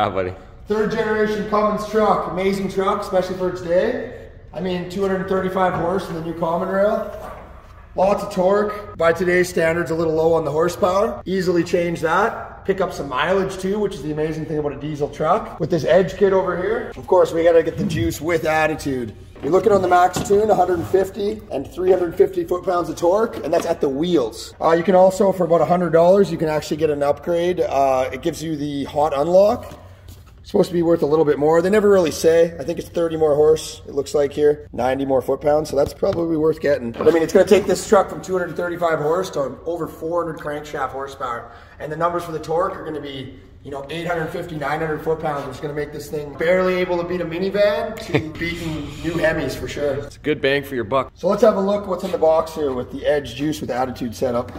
Yeah, buddy. Third generation Cummins truck, amazing truck, especially for its day. I mean, 235 horse in the new common rail. Lots of torque. By today's standards, a little low on the horsepower. Easily change that. Pick up some mileage too, which is the amazing thing about a diesel truck. With this edge kit over here, of course, we gotta get the juice with attitude. You're looking on the max tune, 150 and 350 foot-pounds of torque, and that's at the wheels. You can also, for about $100, you can actually get an upgrade. It gives you the hot unlock. It's supposed to be worth a little bit more. They never really say. I think it's 30 more horse, it looks like here. 90 more foot-pounds, so that's probably worth getting. But I mean, it's gonna take this truck from 235 horse to over 400 crankshaft horsepower. And the numbers for the torque are gonna be, you know, 850, 900 foot-pounds, which is gonna make this thing barely able to beat a minivan to beating new Hemis for sure. It's a good bang for your buck. So let's have a look what's in the box here with the Edge juice with attitude setup.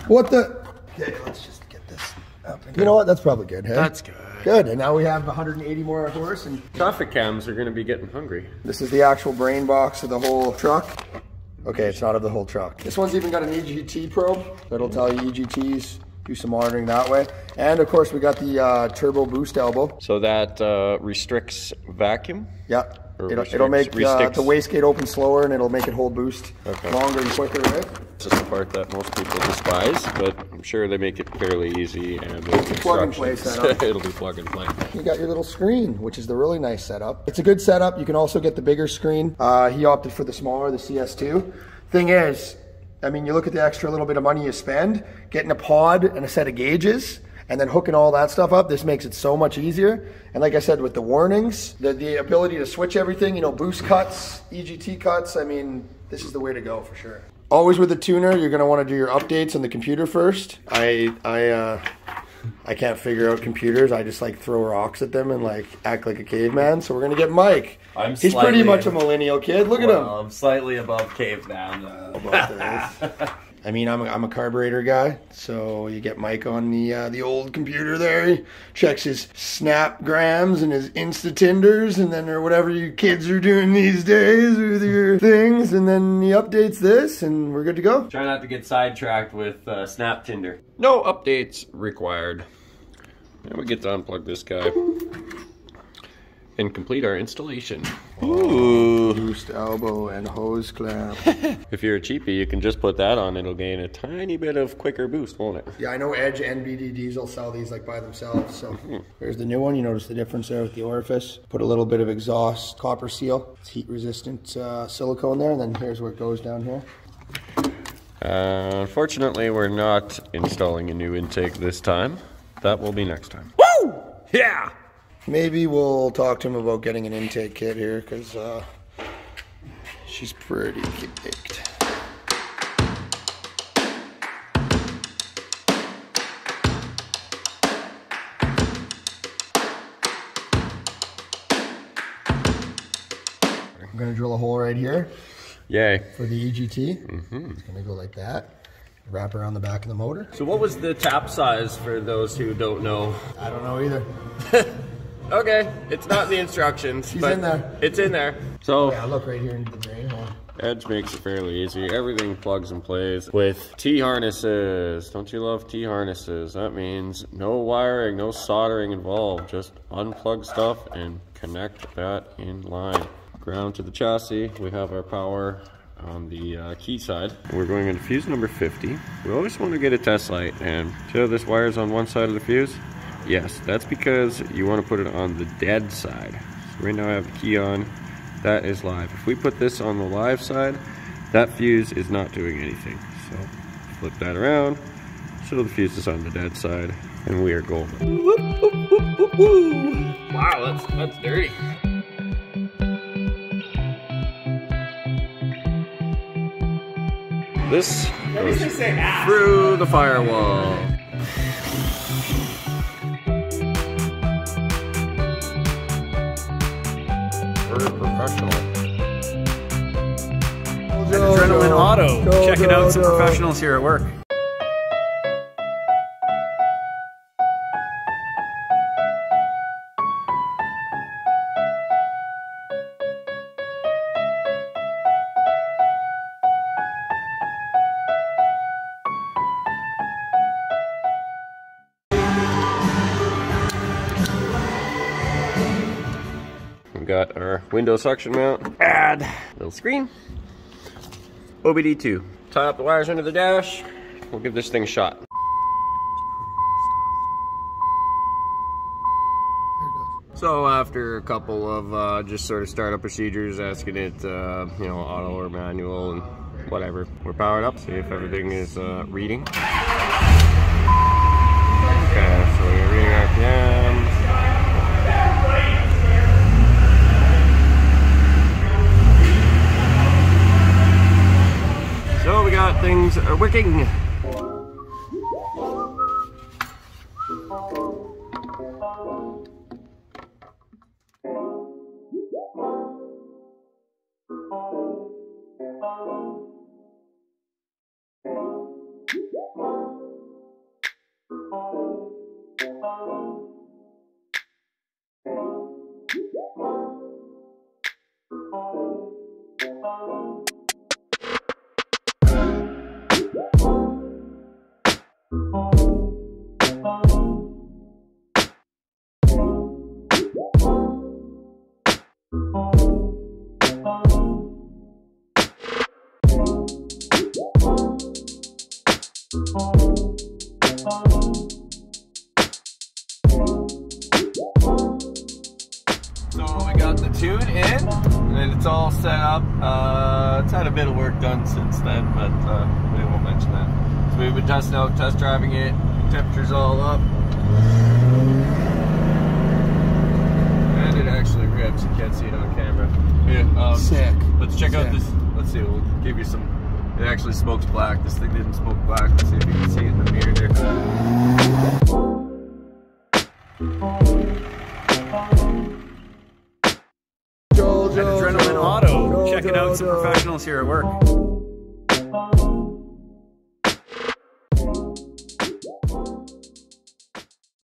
What the? Okay, let's just get this up. You know what? That's probably good, hey? That's good. Good, and now we have 180 more horse. And traffic cams are gonna be getting hungry. This is the actual brain box of the whole truck. Okay, it's not of the whole truck. This one's even got an EGT probe that'll tell you EGTs. Do some monitoring that way. And of course, we got the turbo boost elbow. So that restricts vacuum? Yeah. It'll make the wastegate open slower, and it'll make it hold boost longer and quicker, right? This is the part that most people despise, but I'm sure they make it fairly easy, and with plug and play setup. It'll be plug and play. You got your little screen, which is the really nice setup. It's a good setup. You can also get the bigger screen. He opted for the smaller, the CS2. Thing is, I mean, you look at the extra little bit of money you spend, getting a pod and a set of gauges, and then hooking all that stuff up, this makes it so much easier. And like I said, with the warnings, the ability to switch everything, you know, boost cuts, EGT cuts, I mean, this is the way to go for sure. Always with a tuner, you're gonna wanna do your updates on the computer first. I can't figure out computers. I just like throw rocks at them and like act like a caveman. So we're gonna get Mike. He's pretty much a millennial kid. Look at him. I'm slightly above caveman. I mean, I'm a carburetor guy, so you get Mike on the old computer there. He checks his snapgrams and his insta-tinders, and then or whatever you kids are doing these days with your things, and then he updates this, and we're good to go. Try not to get sidetracked with snap tinder. No updates required. Now we get to unplug this guy and complete our installation. Ooh. Boost elbow and hose clamp. If you're a cheapie, you can just put that on. It'll gain a tiny bit of quicker boost, won't it? Yeah, I know Edge and BD Diesel sell these like by themselves. So there's the new one. You notice the difference there with the orifice. Put a little bit of exhaust copper seal. It's heat resistant silicone there. And then here's where it goes down here. Unfortunately, we're not installing a new intake this time. That will be next time. Woo! Yeah! Maybe we'll talk to him about getting an intake kit here, because she's pretty baked. I'm going to drill a hole right here. Yay. For the EGT. It's going to go like that. Wrap around the back of the motor. So what was the tap size for those who don't know? I don't know either. Okay, it's not in the instructions. He's but in there. It's in there. So yeah, look right here into the drain hole. Edge makes it fairly easy. Everything plugs and plays with T-harnesses. Don't you love T-harnesses? That means no wiring, no soldering involved. Just unplug stuff and connect that in line. Ground to the chassis. We have our power on the key side. We're going into fuse number 50. We always want to get a test light, and see how this wire's on one side of the fuse? Yes, that's because you want to put it on the dead side. So right now I have the key on. That is live. If we put this on the live side, that fuse is not doing anything. So flip that around, so the fuse is on the dead side, and we are golden. Wow, that's dirty. This goes through the firewall. We're professional. At Adrenalin Auto, checking out some professionals here at work. got our window suction mount. Add little screen. OBD2. Tie up the wires under the dash. We'll give this thing a shot. So after a couple of just sort of startup procedures, asking it, you know, auto or manual and whatever, we're powered up. See if everything is reading. Okay, so we're reading RPMs. So we got things are working. So we got the tune in, and it's all set up. It's had a bit of work done since then, but we won't mention that. So we've been testing out, test driving it. Temperature's all up, and it actually rips. You can't see it on camera. Yeah, sick. Let's check out this. Let's see. We'll give you some. It actually smokes black. This thing didn't smoke black. Let's see if you can see it in the mirror there. Adrenalin Auto. Checking out some professionals here at work.